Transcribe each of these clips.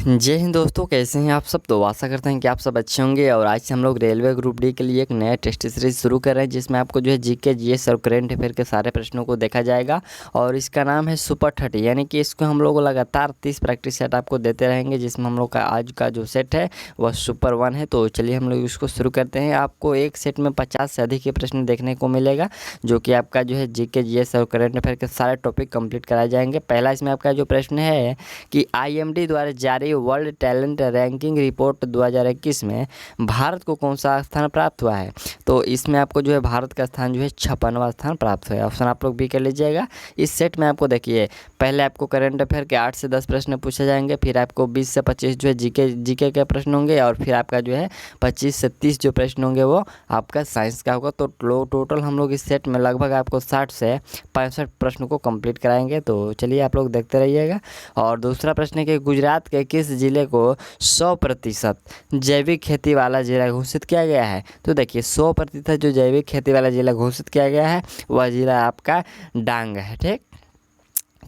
जय हिंद दोस्तों, कैसे हैं आप सब। तो आशा करते हैं कि आप सब अच्छे होंगे। और आज से हम लोग रेलवे ग्रुप डी के लिए एक नया टेस्ट सीरीज शुरू कर रहे हैं, जिसमें आपको जो है जीके जीएस और करंट अफेयर के सारे प्रश्नों को देखा जाएगा। और इसका नाम है सुपर 30, यानी कि इसको हम लोग लगातार 30 प्रैक्टिस सेट आपको देते रहेंगे, जिसमें हम लोग का आज का जो सेट है वह सुपर 1 है। तो चलिए हम लोग इसको शुरू करते हैं। आपको एक सेट में 50 से अधिक के प्रश्न देखने को मिलेगा, जो कि आपका जो है जीके जीएस और करंट अफेयर के सारे टॉपिक कंप्लीट कराए जाएंगे। पहला इसमें आपका जो प्रश्न है कि IMD द्वारा जारी वर्ल्ड टैलेंट रैंकिंग रिपोर्ट 2021 में भारत को कौन सा स्थान प्राप्त हुआ है। तो इसमें आपको जो है भारत का स्थान जो है 56वां स्थान प्राप्त हुआ है। ऑप्शन आप लोग भी कर लीजिएगा। इस सेट में आपको देखिए, पहले आपको करंट अफेयर के 8 से 10 प्रश्न पूछे जाएंगे, फिर आपको 20 से 25 जो है जीके के प्रश्न होंगे, और फिर आपका जो है 25 से 30 जो प्रश्न होंगे वो आपका साइंस का होगा। तो टोटल हम लोग इस सेट में लगभग आपको 60 से 65 प्रश्नों को कंप्लीट कराएंगे। तो चलिए आप लोग देखते रहिएगा। और दूसरा प्रश्न है कि गुजरात के किस जिले को 100% जैविक खेती वाला जिला घोषित किया गया है। तो देखिए 100% जो जैविक खेती वाला जिला घोषित किया गया है वह जिला आपका डांग है। ठीक,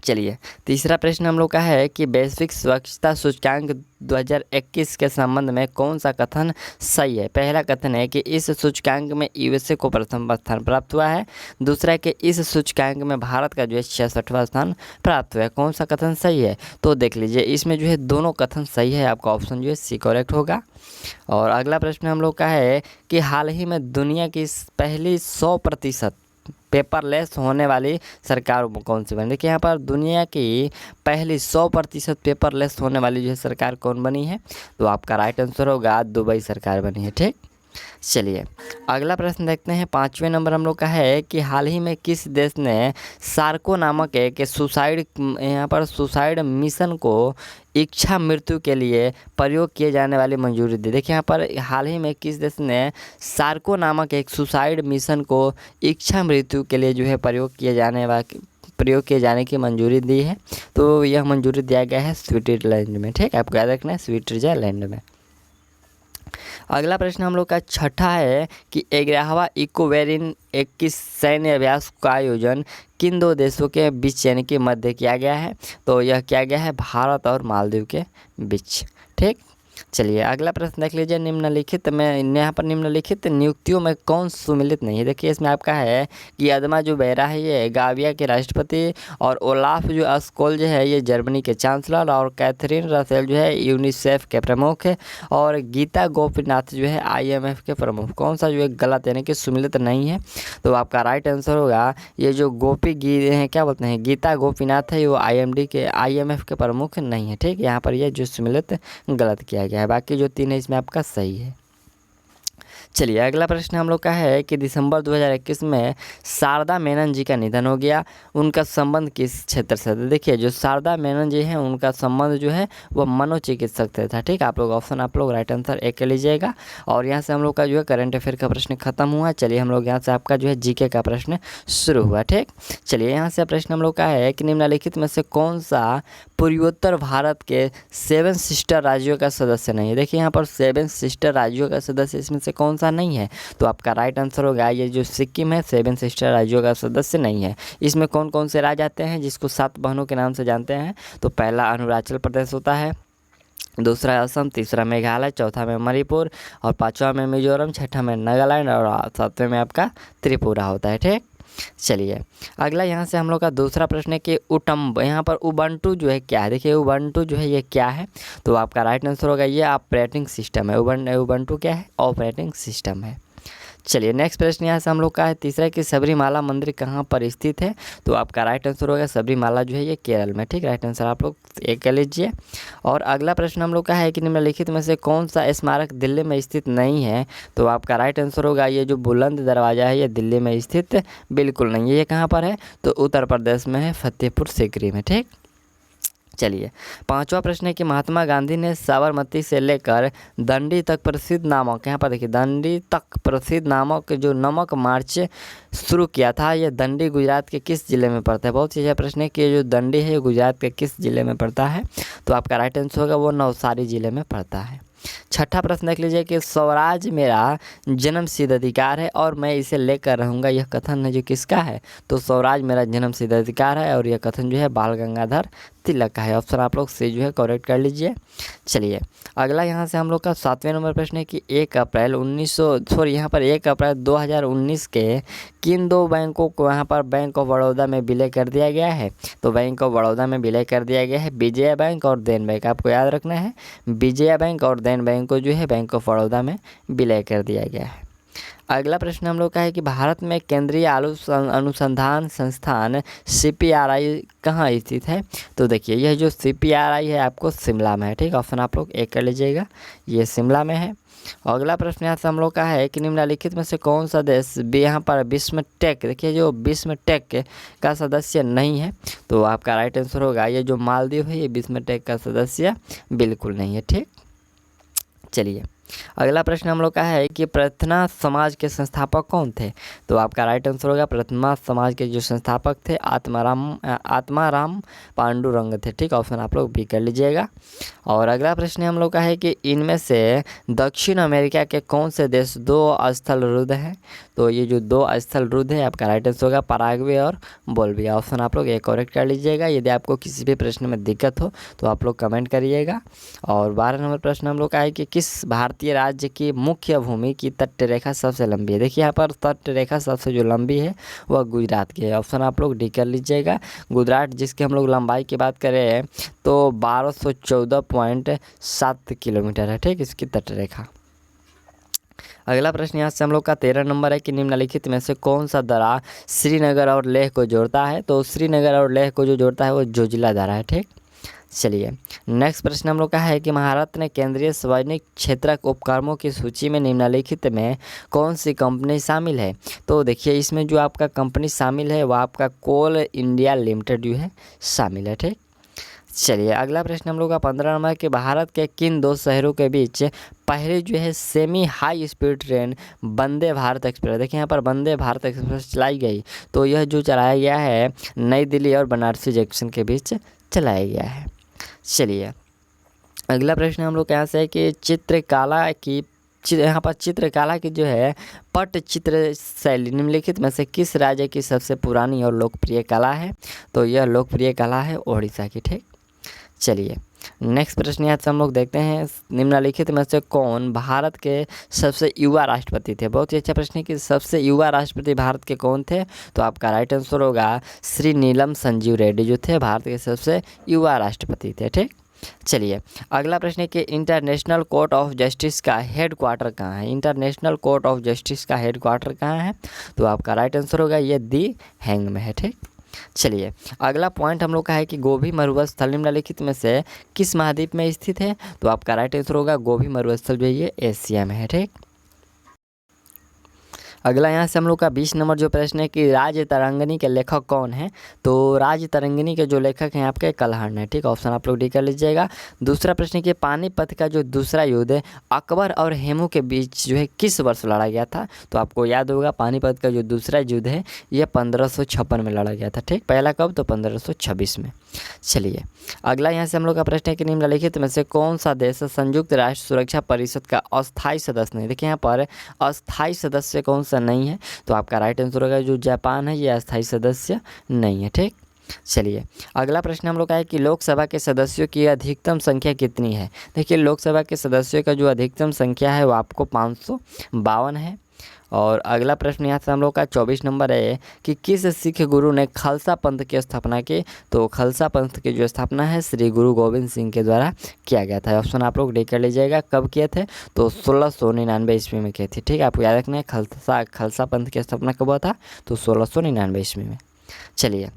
चलिए तीसरा प्रश्न हम लोग का है कि वैश्विक स्वच्छता सूचकांक 2021 के संबंध में कौन सा कथन सही है। पहला कथन है कि इस सूचकांक में USA को प्रथम स्थान प्राप्त हुआ है। दूसरा है कि इस सूचकांक में भारत का जो है 66वां स्थान प्राप्त हुआ है। कौन सा कथन सही है, तो देख लीजिए इसमें जो है दोनों कथन सही है। आपका ऑप्शन जो है सी करेक्ट होगा। और अगला प्रश्न हम लोग का है कि हाल ही में दुनिया की पहली 100% पेपरलेस होने वाली सरकार कौन सी बनी। देखिए यहाँ पर दुनिया की पहली 100% पेपरलेस होने वाली जो है सरकार कौन बनी है, तो आपका राइट आंसर होगा दुबई सरकार बनी है। ठीक, चलिए अगला प्रश्न देखते हैं। 5वें नंबर हम लोग का है कि हाल ही में किस देश ने सार्को नामक एक सुसाइड मिशन को इच्छा मृत्यु के लिए प्रयोग किए जाने वाली मंजूरी दी। देखिए यहाँ पर हाल ही में किस देश ने सार्को नामक एक सुसाइड मिशन को इच्छा मृत्यु के लिए जो है प्रयोग किए जाने की मंजूरी दी है। तो यह मंजूरी दिया गया है स्विट्जरलैंड में। ठीक, आपको याद रखना है स्विट्जरलैंड में। अगला प्रश्न हम लोग का छठा है कि 11वां इकोवेरिन 21 सैन्य अभ्यास का आयोजन किन दो देशों के बीच यानी कि मध्य किया गया है। तो यह किया गया है भारत और मालदीव के बीच। ठीक, चलिए अगला प्रश्न देख लीजिए। निम्नलिखित में यहाँ पर निम्नलिखित नियुक्तियों में कौन सुमिलित नहीं है। देखिए इसमें आपका है कि अदमा जुबैरा है ये गाविया के राष्ट्रपति, और ओलाफ जो अस्कोल जो है ये जर्मनी के चांसलर, और कैथरीन रसेल जो है यूनिसेफ के प्रमुख है, और गीता गोपीनाथ जो है IMF के प्रमुख। कौन सा जो है गलत यानी कि सुमिलित नहीं है, तो आपका राइट आंसर होगा ये जो गीता गोपीनाथ है वो IMF के प्रमुख नहीं है। ठीक, यहाँ पर ये जो सुमिलित गलत किया गया है। बाकी जो 3 है इसमें आपका सही है। चलिए अगला प्रश्न हम लोग का है कि दिसंबर 2021 में शारदा मेनन जी का निधन हो गया। उनका संबंध किस क्षेत्र से था। देखिए जो शारदा मेनन जी हैं उनका संबंध जो है वह मनोचिकित्सक से था। ठीक, आप लोग राइट आंसर एक कर लीजिएगा। और यहाँ से हम लोग का जो है करंट अफेयर का प्रश्न खत्म हुआ। चलिए हम लोग यहाँ से आपका जो है जीके का प्रश्न शुरू हुआ। ठीक, चलिए यहाँ से प्रश्न हम लोग का है कि निम्नलिखित में से कौन सा पूर्वोत्तर भारत के 7 सिस्टर राज्यों का सदस्य नहीं है। देखिए यहाँ पर 7 सिस्टर राज्यों का सदस्य इसमें से कौन सा नहीं है, तो आपका राइट आंसर होगा ये जो सिक्किम है 7 सिस्टर राज्यों का सदस्य नहीं है। इसमें कौन कौन से राज्य आते हैं जिसको 7 बहनों के नाम से जानते हैं, तो पहला अरुणाचल प्रदेश होता है, दूसरा असम, तीसरा मेघालय, चौथा में मणिपुर, और 5वां में मिजोरम, 6ठा में नागालैंड, और 7वें में आपका त्रिपुरा होता है। ठीक, चलिए अगला यहाँ से हम लोग का दूसरा प्रश्न है कि यहाँ पर उबंटू जो है क्या है। देखिए उबंटू जो है ये क्या है, तो आपका राइट आंसर होगा ये ऑपरेटिंग सिस्टम है। उबंटू क्या है, ऑपरेटिंग सिस्टम है। चलिए नेक्स्ट प्रश्न यहाँ से हम लोग का है तीसरा कि सबरीमाला मंदिर कहाँ पर स्थित है, तो आपका राइट आंसर होगा सबरीमाला जो है ये केरल में। ठीक, राइट आंसर आप लोग एक कर लीजिए। और अगला प्रश्न हम लोग का है कि निम्नलिखित में से कौन सा स्मारक दिल्ली में स्थित नहीं है, तो आपका राइट आंसर होगा ये जो बुलंद दरवाज़ा है ये दिल्ली में स्थित बिल्कुल नहीं है। ये कहाँ पर है, तो उत्तर प्रदेश में है, फतेहपुर सीकरी में। ठीक, चलिए 5वां प्रश्न है कि महात्मा गांधी ने साबरमती से लेकर दंडी तक प्रसिद्ध नामक, यहाँ पर देखिए दंडी तक प्रसिद्ध नामक जो नमक मार्च शुरू किया था, यह दंडी गुजरात के किस जिले में पड़ता है। बहुत ही अच्छा प्रश्न है कि ये जो दंडी है गुजरात के किस जिले में पड़ता है, तो आपका राइट आंसर होगा वो नवसारी जिले में पड़ता है। छठा प्रश्न देख लीजिए कि स्वराज मेरा जन्मसिद्ध अधिकार है और मैं इसे लेकर रहूँगा, यह कथन है जो किसका है, तो स्वराज मेरा जन्मसिद्ध अधिकार है, और यह कथन जो है बाल गंगाधर तिलक का है। ऑप्शन आप लोग से जो है करेक्ट कर लीजिए। चलिए अगला यहाँ से हम लोग का 7वें नंबर प्रश्न है कि 1 अप्रैल 2019 के किन दो बैंकों को यहाँ पर बैंक ऑफ बड़ौदा में विलय कर दिया गया है। तो बैंक ऑफ बड़ौदा में विलय कर दिया गया है विजया बैंक और देन बैंक। आपको याद रखना है विजया बैंक और देन बैंक को जो है बैंक ऑफ बड़ौदा में विलय कर दिया गया है। अगला प्रश्न हम लोग का है कि भारत में केंद्रीय आलू अनुसंधान संस्थान CPRI कहाँ स्थित है। तो देखिए यह जो CPRI है आपको शिमला में है। ठीक, ऑप्शन आप लोग एक कर लीजिएगा, ये शिमला में है। अगला प्रश्न यहाँ से हम लोग का है कि निम्नलिखित में से कौन सा देश भी यहाँ पर विश्व टेक, देखिए जो विश्व टेक का सदस्य नहीं है। तो आपका राइट आंसर होगा ये जो मालदीव है, ये विश्व टेक का सदस्य बिल्कुल नहीं है। ठीक, चलिए अगला प्रश्न हम लोग का है कि प्रार्थना समाज के संस्थापक कौन थे। तो आपका राइट आंसर होगा प्रार्थना समाज के जो संस्थापक थे आत्माराम पांडुरंग थे। ठीक, ऑप्शन आप लोग भी कर लीजिएगा। और अगला प्रश्न हम लोग का है कि इनमें से दक्षिण अमेरिका के कौन से देश 2 स्थल रुद्ध हैं। तो ये जो 2 स्थल रुद्ध है आपका राइट आंसर होगा पराग्वे और बोल्विया। ऑप्शन आप लोग एक करेक्ट कर लीजिएगा। यदि आपको किसी भी प्रश्न में दिक्कत हो तो आप लोग कमेंट करिएगा। और 12 नंबर प्रश्न हम लोग का है कि किस भारतीय राज्य की मुख्य भूमि की तट रेखा सबसे लंबी है। देखिए यहाँ पर तट रेखा सबसे जो लंबी है वह गुजरात की है। ऑप्शन आप लोग डी कर लीजिएगा। गुजरात जिसकी हम लोग लंबाई की बात करें तो 1214.7 किलोमीटर है। ठीक, इसकी तट रेखा। अगला प्रश्न यहाँ से हम लोग का 13 नंबर है कि निम्नलिखित में से कौन सा दर्रा श्रीनगर और लेह को जोड़ता है। तो श्रीनगर और लेह को जो जोड़ता है वो जोजिला दर्रा है। ठीक, चलिए नेक्स्ट प्रश्न हम लोग का है कि महाराष्ट्र ने केंद्रीय सार्वजनिक क्षेत्रक उपक्रमों की सूची में निम्नलिखित में कौन सी कंपनी शामिल है। तो देखिए इसमें जो आपका कंपनी शामिल है वह आपका कोल इंडिया लिमिटेड जो है शामिल है। ठीक, चलिए अगला प्रश्न हम लोग का 15 नंबर कि भारत के किन 2 शहरों के बीच पहले जो है semi high speed train Vande Bharat express, देखिए यहाँ पर वंदे भारत एक्सप्रेस चलाई गई। तो यह जो चलाया गया है नई दिल्ली और बनारसी जंक्शन के बीच चलाया गया है। चलिए अगला प्रश्न हम लोग यहाँ से है कि यहाँ पर चित्रकला की जो है पटचित्र शैली निम्नलिखित में से किस राज्य की सबसे पुरानी और लोकप्रिय कला है। तो यह लोकप्रिय कला है ओडिशा की। ठीक, चलिए नेक्स्ट प्रश्न यहाँ से हम लोग देखते हैं निम्नलिखित में से कौन भारत के सबसे युवा राष्ट्रपति थे। बहुत ही अच्छा प्रश्न है कि सबसे युवा राष्ट्रपति भारत के कौन थे। तो आपका राइट आंसर होगा श्री नीलम संजीव रेड्डी जो थे भारत के सबसे युवा राष्ट्रपति थे। ठीक, चलिए अगला प्रश्न है कि इंटरनेशनल कोर्ट ऑफ जस्टिस का हेडक्वार्टर कहाँ है। इंटरनेशनल कोर्ट ऑफ जस्टिस का हेडक्वार्टर कहाँ है। तो आपका राइट आंसर होगा ये दी हैंग में है। ठीक, चलिए अगला पॉइंट हम लोग का है कि गोभी मरुस्थल निम्नलिखित में से किस महाद्वीप में स्थित है। तो आपका राइट आंसर होगा गोभी मरुस्थल जो है ये एशिया में है। ठीक, अगला यहाँ से हम लोग का 20 नंबर जो प्रश्न है कि राज तरंगिणी के लेखक कौन है। तो राज तरंगिणी के जो लेखक हैं आपके कल्हण है। ठीक, ऑप्शन आप लोग डी कर लीजिएगा। दूसरा प्रश्न कि पानीपत का जो दूसरा युद्ध है अकबर और हेमू के बीच जो है किस वर्ष लड़ा गया था। तो आपको याद होगा पानीपत का जो दूसरा युद्ध है यह 1556 में लड़ा गया था। ठीक, पहला कब, तो 1526 में। चलिए अगला यहाँ से हम लोग का प्रश्न है कि निम्नलिखित में से कौन सा देश संयुक्त राष्ट्र सुरक्षा परिषद का अस्थायी सदस्य नहीं। देखिए यहाँ पर अस्थायी सदस्य कौन सा नहीं है। तो आपका राइट आंसर होगा जो जापान है ये अस्थायी सदस्य नहीं है। ठीक, चलिए अगला प्रश्न हम लोग का है कि लोकसभा के सदस्यों की अधिकतम संख्या कितनी है। देखिए लोकसभा के सदस्यों का जो अधिकतम संख्या है वो आपको 552 है। और अगला प्रश्न यहाँ से हम लोग का 24 नंबर है कि किस सिख गुरु ने खालसा पंथ की स्थापना की। तो खालसा पंथ की जो स्थापना है श्री गुरु गोविंद सिंह के द्वारा किया गया था। ऑप्शन आप लोग डी कर लीजिएगा। कब किए थे, तो 1699 ईस्वी में किए थे। ठीक है, आपको याद रखना है खालसा पंथ की स्थापना कब हुआ था, तो 1699 ईस्वी में। चलिए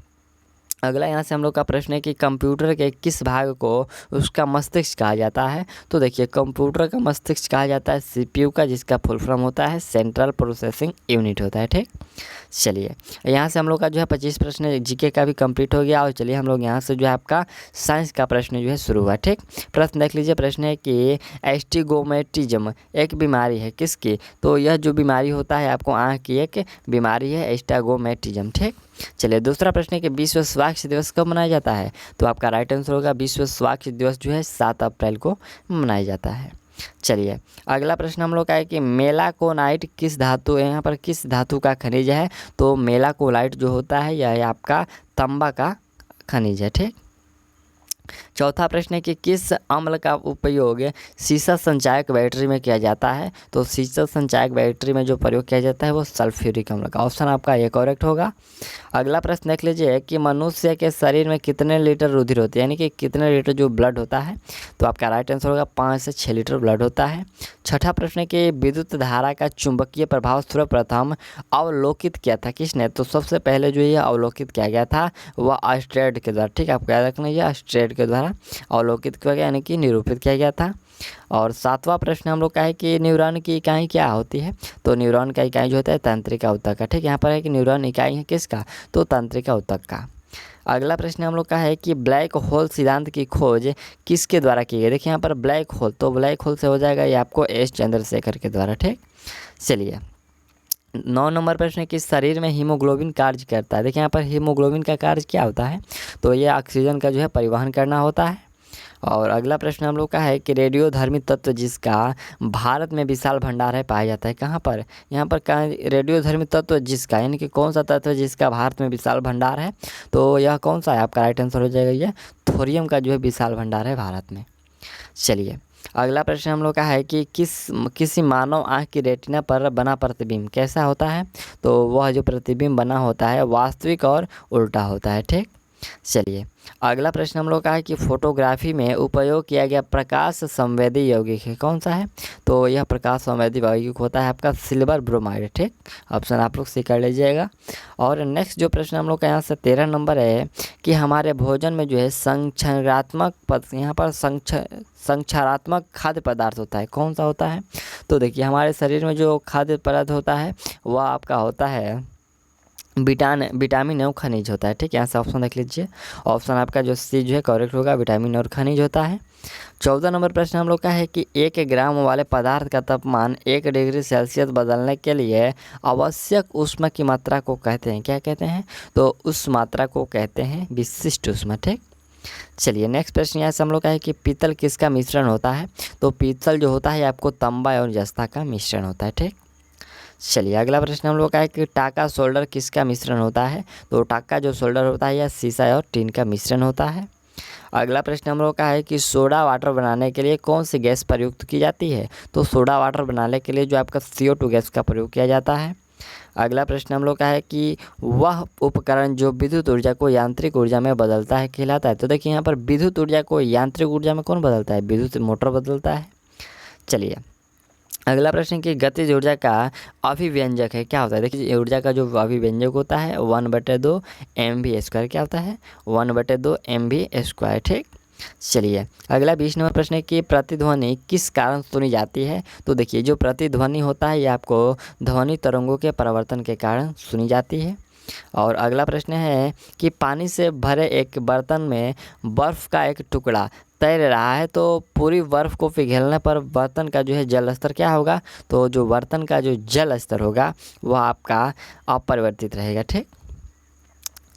अगला यहाँ से हम लोग का प्रश्न है कि कंप्यूटर के किस भाग को उसका मस्तिष्क कहा जाता है। तो देखिए कंप्यूटर का मस्तिष्क कहा जाता है CPU का, जिसका फुल फॉर्म होता है सेंट्रल प्रोसेसिंग यूनिट होता है। ठीक, चलिए यहाँ से हम लोग का जो है 25 प्रश्न जीके का भी कंप्लीट हो गया। और चलिए हम लोग यहाँ से जो है आपका साइंस का प्रश्न जो है शुरू हुआ। ठीक, प्रश्न देख लीजिए। प्रश्न है कि एस्टिगोमेटिज्म एक बीमारी है किसकी। तो यह जो बीमारी होता है आपको आँख की एक बीमारी है एस्टिगोमेटिज्म। ठीक, चलिए दूसरा प्रश्न है कि विश्व स्वास्थ्य दिवस कब मनाया जाता है। तो आपका राइट आंसर होगा विश्व स्वास्थ्य दिवस जो है 7 अप्रैल को मनाया जाता है। चलिए अगला प्रश्न हम लोग का है कि मेलाकोनाइट किस धातु, यहाँ पर किस धातु का खनिज है। तो मेलाकोलाइट जो होता है यह आपका तांबा का खनिज है। ठीक, चौथा प्रश्न है कि किस अम्ल का उपयोग सीसा संचायक बैटरी में किया जाता है। तो सीसा संचायक बैटरी में जो प्रयोग किया जाता है वो सल्फ्यूरिक अम्ल का। ऑप्शन आपका ये करेक्ट होगा। अगला प्रश्न देख लीजिए कि मनुष्य के शरीर में कितने लीटर रुधिर होती है, यानी कि कितने लीटर जो ब्लड होता है। तो आपका राइट आंसर होगा 5 से 6 लीटर ब्लड होता है। छठा प्रश्न है कि विद्युत धारा का चुंबकीय प्रभाव सर्वप्रथम अवलोकित किया था किसने। तो सबसे पहले जो ये अवलोकित किया गया था वह ऑस्ट्रेड के द्वारा। ठीक है, आपको याद रखना है, ऑस्ट्रेड के द्वारा अवलोकित किया गया, यानी कि निरूपित किया गया था। और सातवां प्रश्न हम लोग का है कि न्यूरॉन की इकाई क्या होती है। तो न्यूरॉन का इकाई जो होता है तंत्रिका ऊतक का। ठीक, यहाँ पर है कि न्यूरॉन इकाई है किसका, तो तंत्रिका ऊतक का। अगला प्रश्न हम लोग का है कि ब्लैक होल सिद्धांत की खोज किसके द्वारा की गई। देखिए यहाँ पर ब्लैक होल, तो ब्लैक होल से हो जाएगा ये आपको एस चंद्रशेखर के द्वारा। ठीक, चलिए 9 नंबर प्रश्न है कि शरीर में हीमोग्लोबिन कार्य करता है। देखिए यहाँ पर हीमोग्लोबिन का कार्य क्या होता है, तो ये ऑक्सीजन का जो है परिवहन करना होता है। और अगला प्रश्न हम लोग का है कि रेडियोधर्मी तत्व जिसका भारत में विशाल भंडार है पाया जाता है कहाँ पर। यहाँ पर कहाँ रेडियोधर्मी तत्व जिसका, यानी कि कौन सा तत्व जिसका भारत में विशाल भंडार है। तो यह कौन सा है, आपका राइट आंसर हो जाएगा ये थोरियम का जो है विशाल भंडार है भारत में। चलिए अगला प्रश्न हम लोग का है कि किसी मानव आँख की रेटिना पर बना प्रतिबिंब कैसा होता है। तो वह जो प्रतिबिंब बना होता है वास्तविक और उल्टा होता है। ठीक, चलिए अगला प्रश्न हम लोग का है कि फोटोग्राफी में उपयोग किया गया प्रकाश संवेदी यौगिक है कौन सा है। तो यह प्रकाश संवेदी यौगिक होता है आपका सिल्वर ब्रोमाइड। ठीक, ऑप्शन आप लोग से कर लीजिएगा। और नेक्स्ट जो प्रश्न हम लोग का यहाँ से 13 नंबर है कि हमारे भोजन में जो है संक्षारात्मक यहाँ पर संक्षारात्मक खाद्य पदार्थ होता है कौन सा होता है। तो देखिए हमारे शरीर में जो खाद्य पदार्थ होता है वह आपका होता है विटामिन और खनिज होता है। ठीक, यहाँ से ऑप्शन देख लीजिए। ऑप्शन आपका जो सी जो है करेक्ट होगा, विटामिन और खनिज होता है। 14 नंबर प्रश्न हम लोग का है कि 1 ग्राम वाले पदार्थ का तापमान 1 डिग्री सेल्सियस बदलने के लिए आवश्यक ऊष्मा की मात्रा को कहते हैं, क्या कहते हैं। तो उस मात्रा को कहते हैं विशिष्ट ऊष्मा। ठीक, चलिए नेक्स्ट प्रश्न यहाँ से हम लोग का है कि पीतल किसका मिश्रण होता है। तो पीतल जो होता है आपको तांबा और जस्ता का मिश्रण होता है। ठीक, चलिए अगला प्रश्न हम लोग का है कि टाका सोल्डर किसका मिश्रण होता है। तो टाका जो सोल्डर होता है यह सीसा और टीन का मिश्रण होता है। अगला प्रश्न हम लोग का है कि सोडा वाटर बनाने के लिए कौन सी गैस प्रयुक्त की जाती है। तो सोडा वाटर बनाने के लिए जो आपका CO2 गैस का प्रयोग किया जाता है। अगला प्रश्न हम लोग का है कि वह उपकरण जो विद्युत ऊर्जा को यांत्रिक ऊर्जा में बदलता है कहलाता है। तो देखिए यहाँ पर विद्युत ऊर्जा को यांत्रिक ऊर्जा में कौन बदलता है, विद्युत मोटर बदलता है। चलिए अगला प्रश्न कि गतिज ऊर्जा का अभिव्यंजक है क्या होता है। देखिए ऊर्जा का जो अभिव्यंजक होता है 1/2 mv²। क्या होता है 1/2 mv²। ठीक, चलिए अगला 20 नंबर प्रश्न है कि प्रतिध्वनि किस कारण सुनी जाती है। तो देखिए जो प्रतिध्वनि होता है ये आपको ध्वनि तरंगों के परिवर्तन के कारण सुनी जाती है। और अगला प्रश्न है कि पानी से भरे एक बर्तन में बर्फ़ का एक टुकड़ा तैर रहा है, तो पूरी बर्फ़ को पिघलने पर बर्तन का जो है जल स्तर क्या होगा। तो जो बर्तन का जो जल स्तर होगा वह आपका अपरिवर्तित रहेगा। ठीक,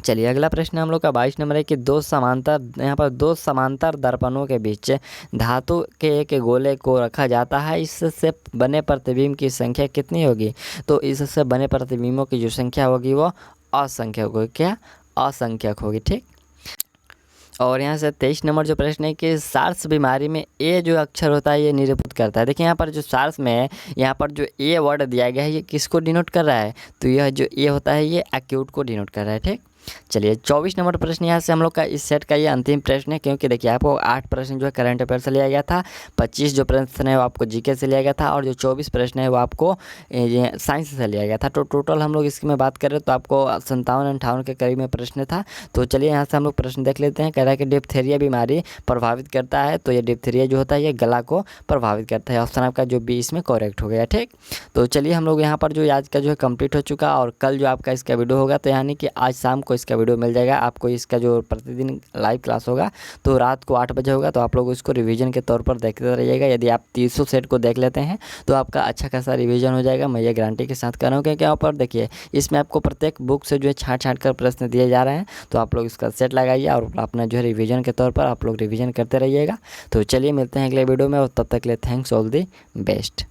चलिए अगला प्रश्न हम लोग का 22 नंबर है कि यहाँ पर दो समांतर दर्पणों के बीच धातु के एक गोले को रखा जाता है, इससे बने प्रतिबिंब की संख्या कितनी होगी। तो इससे बने प्रतिबिंबों की जो संख्या होगी वो असंख्यक होगी। क्या, असंख्यक होगी। ठीक, और यहाँ से 23 नंबर जो प्रश्न है कि सार्स बीमारी में ए जो अक्षर होता है ये निरूपित करता है। देखिए यहाँ पर जो सार्स में यहाँ पर जो ए वर्ड दिया गया है ये किसको डिनोट कर रहा है। तो यह जो ए होता है ये एक्यूट को डिनोट कर रहा है। ठीक, चलिए 24 नंबर प्रश्न यहाँ से हम लोग का इस सेट का ये अंतिम प्रश्न है, क्योंकि देखिए आपको 8 प्रश्न जो है करंट अफेयर से लिया गया था, 25 जो प्रश्न है वो आपको जीके से लिया गया था, और जो 24 प्रश्न है वो आपको साइंस से लिया गया था। तो टोटल हम लोग इसकी में बात करें तो आपको 57-58 के करीब में प्रश्न था। तो चलिए यहाँ से हम लोग प्रश्न देख लेते हैं। कह रहा है कि डिप्थीरिया बीमारी प्रभावित करता है। तो ये डिप्थीरिया जो होता है ये गला को प्रभावित करता है। ऑप्शन आपका जो 20 में करेक्ट हो गया। ठीक, तो चलिए हम लोग यहाँ पर जो आज का जो है कंप्लीट हो चुका, और कल जो आपका इसका वीडियो होगा तो यानी कि आज शाम को इसका वीडियो मिल जाएगा आपको। इसका जो प्रतिदिन लाइव क्लास होगा तो रात को 8 बजे होगा, तो आप लोग इसको रिवीजन के तौर पर देखते रहिएगा। यदि आप 300 सेट को देख लेते हैं तो आपका अच्छा खासा रिवीजन हो जाएगा, मैं ये गारंटी के साथ कर रहा हूँ। क्योंकि यहाँ पर देखिए इसमें आपको प्रत्येक बुक से जो है छाँट कर प्रश्न दिए जा रहे हैं, तो आप लोग इसका सेट लगाइए और अपना जो है रिवीजन के तौर पर आप लोग रिवीजन करते रहिएगा। तो चलिए मिलते हैं अगले वीडियो में, और तब तक के लिए थैंक्स, ऑल दी बेस्ट।